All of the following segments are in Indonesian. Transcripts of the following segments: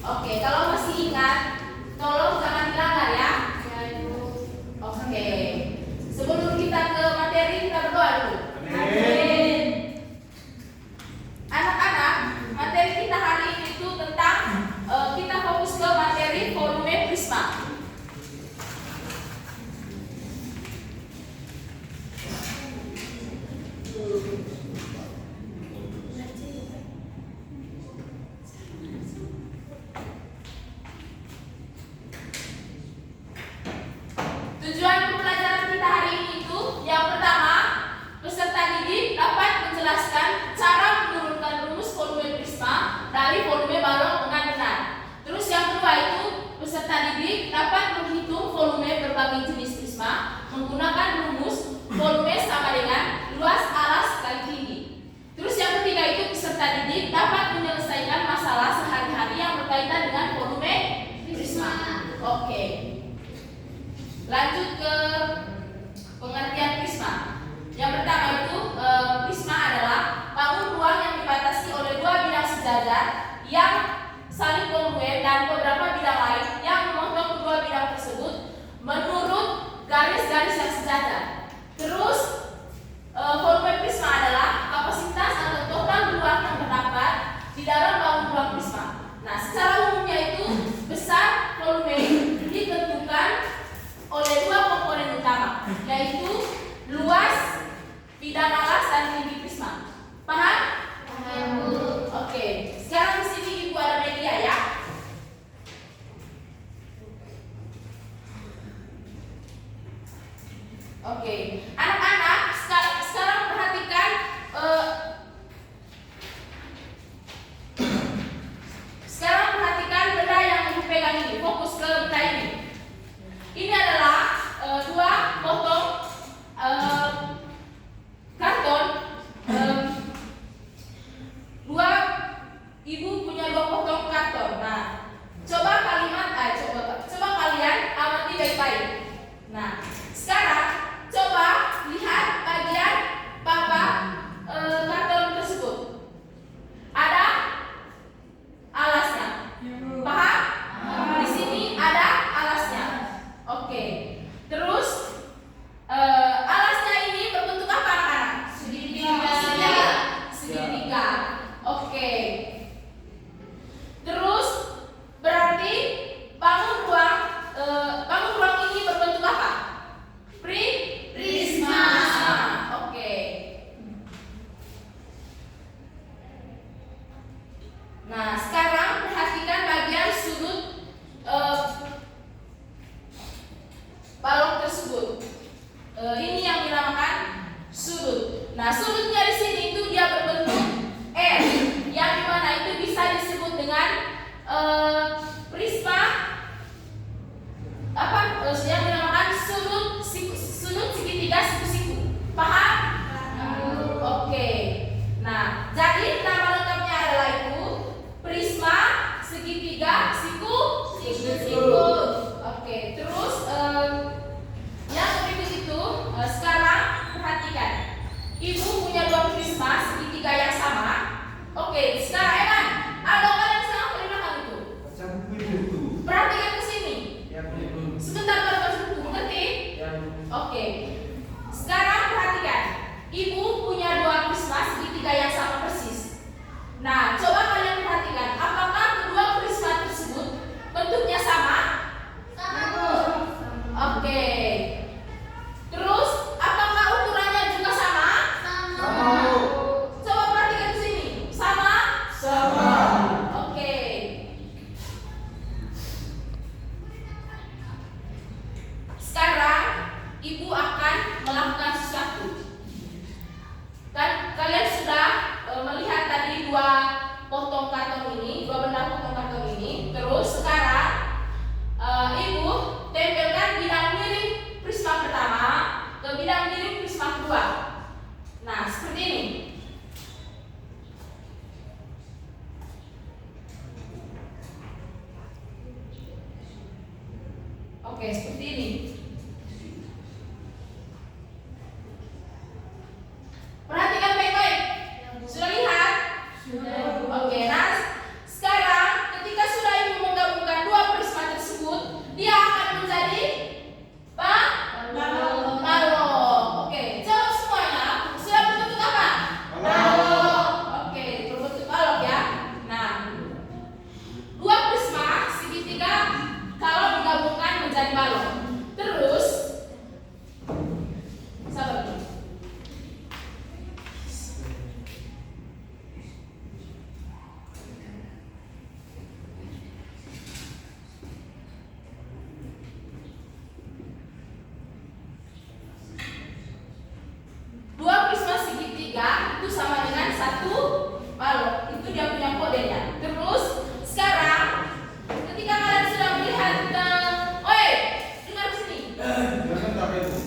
Oke, kalau masih ingat, tolong jangan dilanggar ya. Oke. Sebelum kita ke materi, kita berdoa dulu. Amin. Anak-anak, materi kita hari ini itu tentang kita fokus ke materi volume prisma. Tujuan pembelajaran kita hari ini itu yang pertama, peserta didik dapat menjelaskan cara menurunkan rumus volume prisma dari volume balon dengan benar. Terus yang kedua itu, peserta didik dapat menghitung volume berbagai jenis prisma menggunakan rumus volume sama dengan luas alas kali tinggi. Terus yang ketiga itu, peserta didik dapat menyelesaikan masalah sehari-hari yang berkaitan dengan volume prisma. Oke. Lanjut ke pengertian prisma. Yang pertama itu, prisma adalah bangun ruang yang dibatasi oleh dua bidang sejajar yang saling kongruen dan beberapa bidang lain yang memotong kedua bidang tersebut menurut garis-garis yang sejajar. Terus volume prisma adalah kapasitas atau total ruang yang terdapat di dalam bangun ruang prisma. Nah, secara umumnya itu besar volume ditentukan oleh dua komponen utama, yaitu luas bidang alas dan tinggi prisma. Paham? Paham, Bu. Oke. Sekarang di sini Ibu ada media ya. Oke. Anak-anak, sekarang perhatikan benda yang Ibu pegang ini. Fokus ke benda ini. Ini adalah dua potong karton. Ibu punya dua potong karton. Nah, coba kalian amati baik-baik. Nah, sekarang coba lihat bagian bawah karton tersebut. Ada alasnya. Paham? Di sini ada alasnya. Oke. Terus alasnya ini berbentuk apa anak-anak? Segitiga. Oke. Terus berarti bangun ruang ini berbentuk apa? Prisma. Oke. Nah, sekarang perhatikan bagian sudut balok tersebut. Ini yang dinamakan sudut. Nah, sudutnya di sini itu dia berbentuk R, yang dimana itu bisa disebut dengan prisma yang dinamakan sudut segitiga siku-siku. Paham? Oke. Nah, jadi nama lengkapnya adalah itu prisma segitiga siku-siku. Oke. Terus yang berikut itu, sekarang perhatikan. Ibu punya dua prisma segitiga yang sama. Oke, sekarang Eman, ada kalian sekarang terima itu. Perhatikan ke sini. Sebentar baru masuk buku, ngerti? Oke. Sekarang perhatikan. Ibu punya dua prisma segitiga yang sama persis. Nah, coba kalian perhatikan, apakah kedua prisma tersebut bentuknya sama? Sama. Oke. Terus apakah ukurannya juga sama? Sama. Coba perhatikan di sini. Sama? Sama. Oke. Sekarang Ibu akan melakukan sesuatu. Kan kalian sudah melihat tadi dua potong karton ini, dua benda potong karton ini. Terus sekarang Ibu tempelkan bidang miring prisma pertama ke bidang miring prisma kedua. Nah, seperti ini. Oke, seperti ini. Perhatikan baik-baik. Sudah lihat? Sudah. Oke, nah sekarang ketika sudah Ibu menjadi balok. Terus sabar dulu. Dua prisma segitiga itu sama dengan satu balok. Itu dia punya kodenya. Terus sekarang ketika kalian sudah melihat dengar ke sini.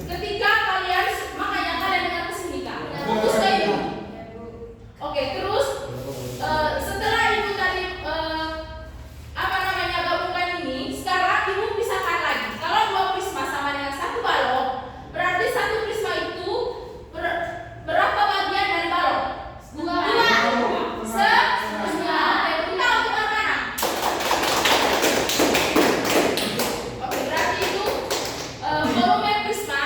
Ketika kalian makanya kalian dengar ke sini Kak. Fokus ke ibu. Oke, terus setelah ibu tadi gabungkan ini, sekarang ibu pisahkan lagi. Kalau dua prisma sama dengan satu balok, berarti satu prisma itu berapa bagian dari balok? Dua. Setengah. Oke, kita untuk anak-anak. Oke, berarti itu volume prisma.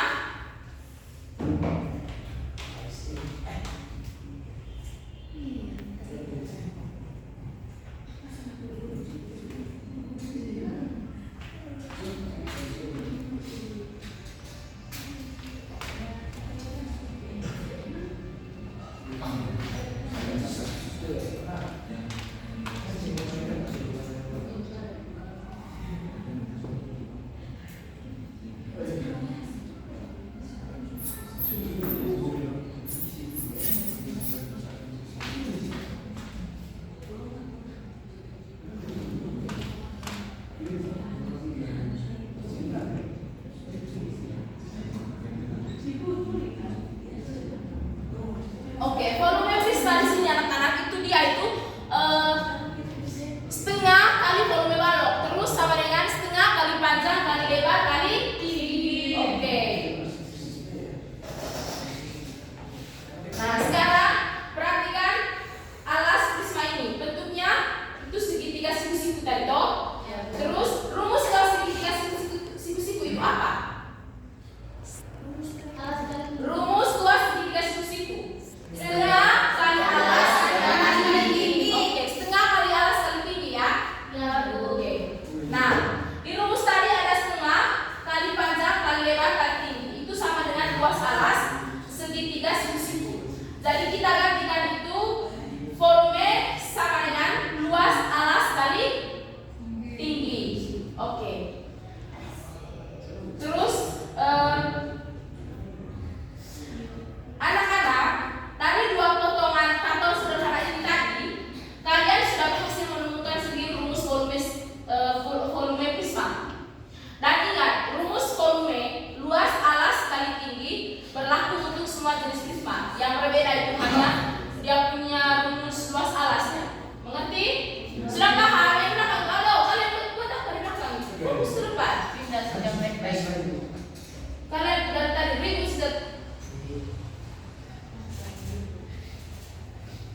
Oke, volume prisma di sini anak-anak itu dia itu setengah kali volume balok, terus sama dengan setengah kali panjang kali lebar kali tinggi. Oke. Nah, sekarang perhatikan alas prisma ini. Bentuknya itu segitiga siku-siku tadi toh. Terus rumus kalau segitiga siku-siku itu apa? Rumus luas segitiga siku-siku. Setengah kali alas kali tinggi. Oke, setengah kali alas kali tinggi ya. Oke. Nah, di rumus tadi ada setengah kali panjang kali lebar kali tinggi. Itu sama dengan luas alas segitiga siku-siku. Jadi kita gantikan itu volume sama dengan luas alas kali tinggi. Oke. Terus anak-anak, tadi dua potongan tabel sederhana ini tadi, kalian sudah berhasil menemukan sendiri rumus volume prisma. Dan ingat, rumus volume luas alas kali tinggi berlaku untuk semua jenis prisma. Yang berbeda itu hanya dia punya rumus luas alasnya. Mengerti? Sudah paham? Yang belakang, kalau kalian buat apa di belakang? Fokus ke depan. Pindah saja baik-baik. Kalian dari tadi ribut sudah.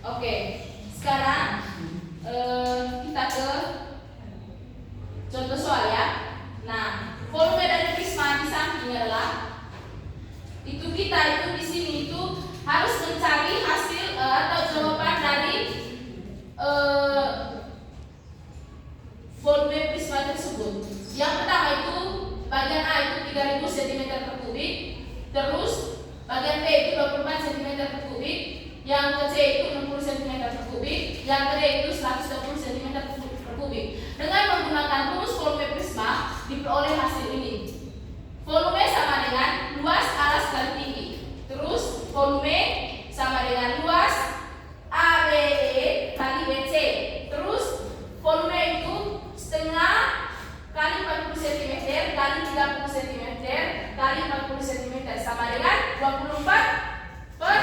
Oke, sekarang kita ke contoh soal ya. Nah, volume dari prisma di samping adalah itu kita itu di sini itu harus mencari hasil atau jawaban dari volume prisma tersebut. Yang pertama itu bagian A itu 3000 cm3, terus bagian B itu 24 cm3, yang ke C itu 60 cm3, yang ke D itu 120 cm3. Dengan menggunakan rumus volume prisma diperoleh hasil ini. Volume sama dengan luas alas kali tinggi. Terus volume sama dengan luas ABE kali BC. Terus volume itu setengah kali 40 cm kali 30 cm kali 40 cm sama dengan 24 per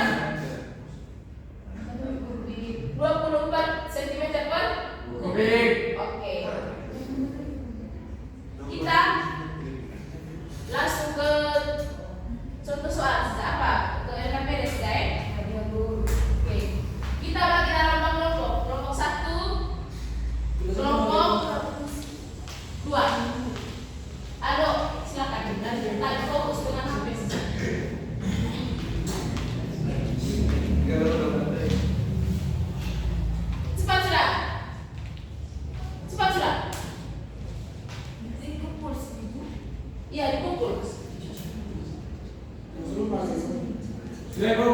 24 cm per kubik. Oke. Kita Iya, dipukul. Sudah, Bu.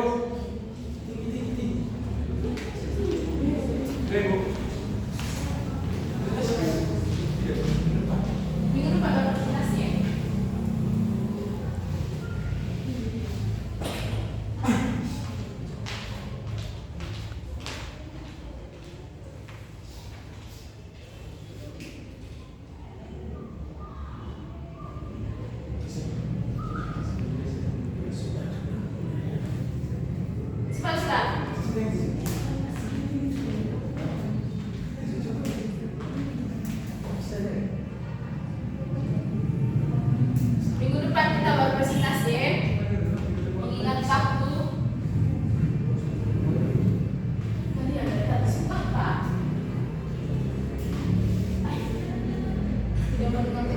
Minggu depan baru presentasi ya. Cepat. Minggu depan kita baru presentasi ya. Mengingat Sabtu. Tadi ada data sumpah Pak. Tidak mau dengar